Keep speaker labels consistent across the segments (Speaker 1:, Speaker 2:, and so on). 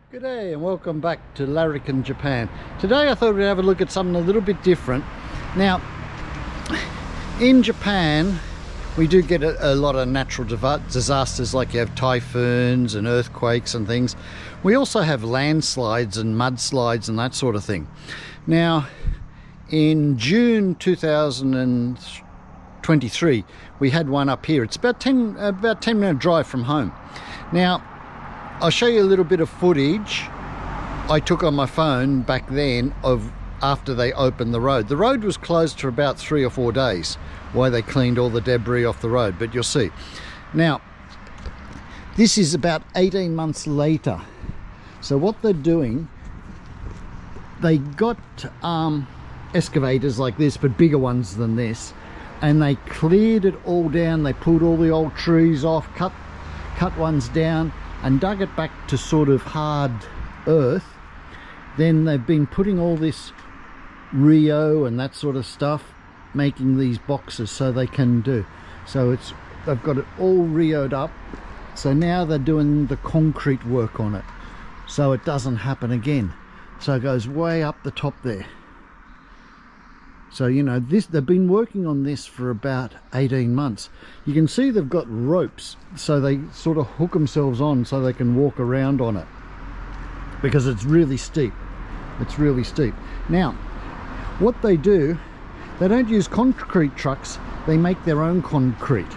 Speaker 1: Good day and welcome back to Larrikin, Japan. Today I thought we'd have a look at something a little bit different. Now, in Japan, we do get a lot of natural disasters, like you have typhoons and earthquakes and things. We also have landslides and mudslides and that sort of thing. Now, in June 2023, we had one up here. It's about 10-minute drive from home. Now, I'll show you a little bit of footage I took on my phone back then of after they opened the road. The road was closed for about 3 or 4 days while they cleaned all the debris off the road, but you'll see. Now, this is about 18 months later. So what they're doing, they got excavators like this, but bigger ones than this, and they cleared it all down. They pulled all the old trees off, cut ones down, and dug it back to sort of hard earth. Then they've been putting all this Rio and that sort of stuff, making these boxes so they can do. So they've got it all Rio'd up. So now they're doing the concrete work on it, so it doesn't happen again. So it goes way up the top there. So, you know, they've been working on this for about 18 months. You can see they've got ropes, so they sort of hook themselves on so they can walk around on it, because it's really steep. It's really steep. Now, what they do, they don't use concrete trucks, they make their own concrete.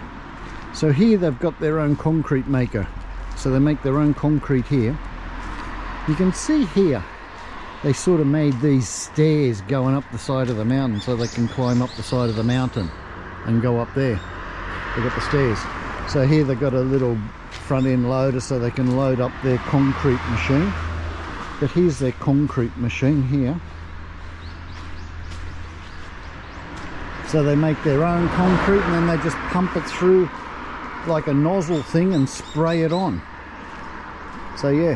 Speaker 1: So here they've got their own concrete maker. So they make their own concrete here. You can see here, they sort of made these stairs going up the side of the mountain so they can climb up the side of the mountain and go up there. They've got the stairs. So here they've got a little front end loader so they can load up their concrete machine. But here's their concrete machine here. So they make their own concrete and then they just pump it through like a nozzle thing and spray it on. So yeah,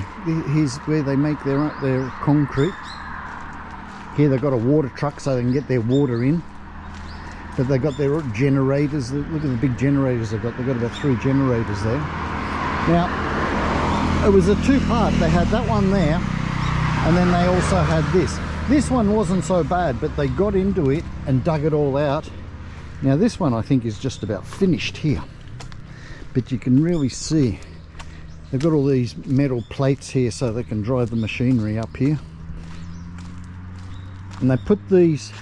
Speaker 1: here's where they make their concrete. Here they've got a water truck so they can get their water in. But they've got their generators. Look at the big generators they've got. They've got about 3 generators there. Now, it was a two-part. They had that one there, and then they also had this. This one wasn't so bad, but they got into it and dug it all out. Now this one I think is just about finished here. But you can really see they've got all these metal plates here so they can drive the machinery up here. And they put these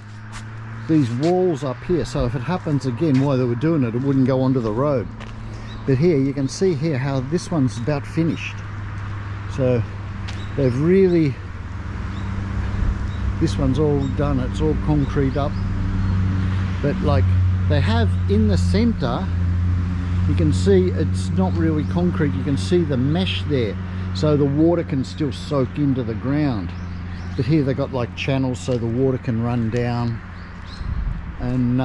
Speaker 1: walls up here so if it happens again while they were doing it, it wouldn't go onto the road. But here you can see here how this one's about finished. So they've really, this one's all done, it's all concrete up. But like they have in the center, you can see it's not really concrete. You can see the mesh there, so the water can still soak into the ground. But here they got like channels so the water can run down and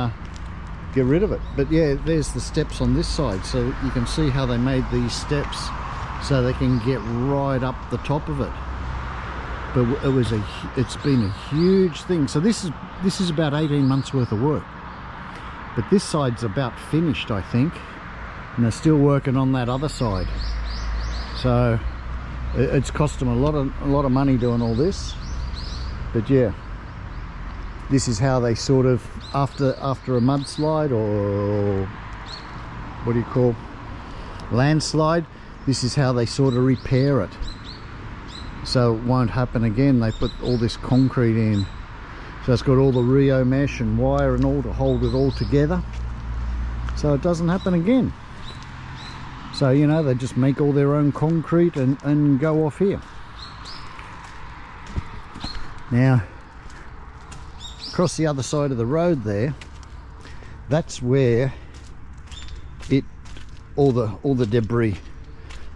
Speaker 1: get rid of it. But yeah, there's the steps on this side, so you can see how they made these steps so they can get right up the top of it. But it's been a huge thing. So this is about 18 months worth of work. But this side's about finished, I think. And they're still working on that other side. So it's cost them a lot of money doing all this. But yeah, this is how they sort of, after a mudslide, or what do you call, landslide, this is how they sort of repair it. So it won't happen again. They put all this concrete in. So it's got all the Rio mesh and wire and all to hold it all together, so it doesn't happen again. So, you know, they just make all their own concrete and go off here. Now, across the other side of the road there, that's where all the debris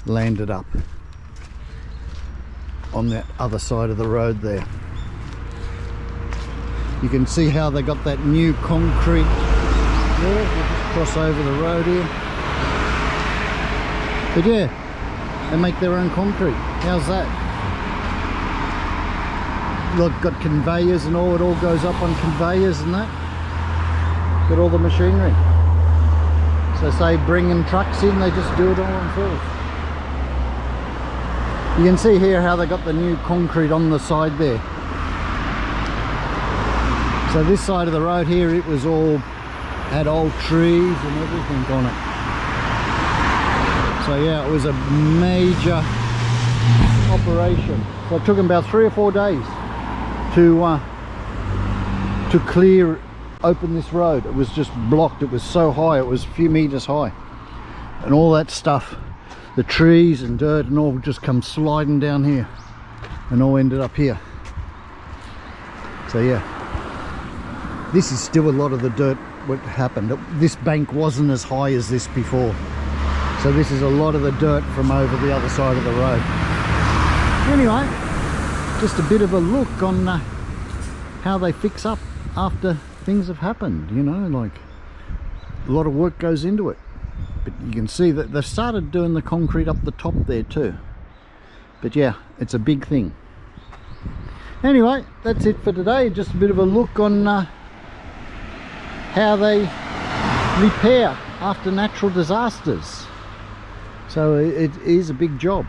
Speaker 1: landed up, on that other side of the road there. You can see how they got that new concrete there. We'll just cross over the road here. But yeah, they make their own concrete. How's that? Look, got conveyors and all, it all goes up on conveyors and that. Got all the machinery. So say bringing trucks in, they just do it all themselves. You can see here how they got the new concrete on the side there. So this side of the road here, it was all, had old trees and everything on it. So yeah, it was a major operation. So it took them about 3 or 4 days to clear, open this road. It was just blocked. It was so high, it was a few meters high. And all that stuff, the trees and dirt and all, just come sliding down here and all ended up here. So yeah, this is still a lot of the dirt what happened. This bank wasn't as high as this before, so this is a lot of the dirt from over the other side of the road. Anyway, just a bit of a look on how they fix up after things have happened. You know, like a lot of work goes into it. But you can see that they've started doing the concrete up the top there too. But yeah, it's a big thing. Anyway, that's it for today. Just a bit of a look on how they repair after natural disasters. So it is a big job.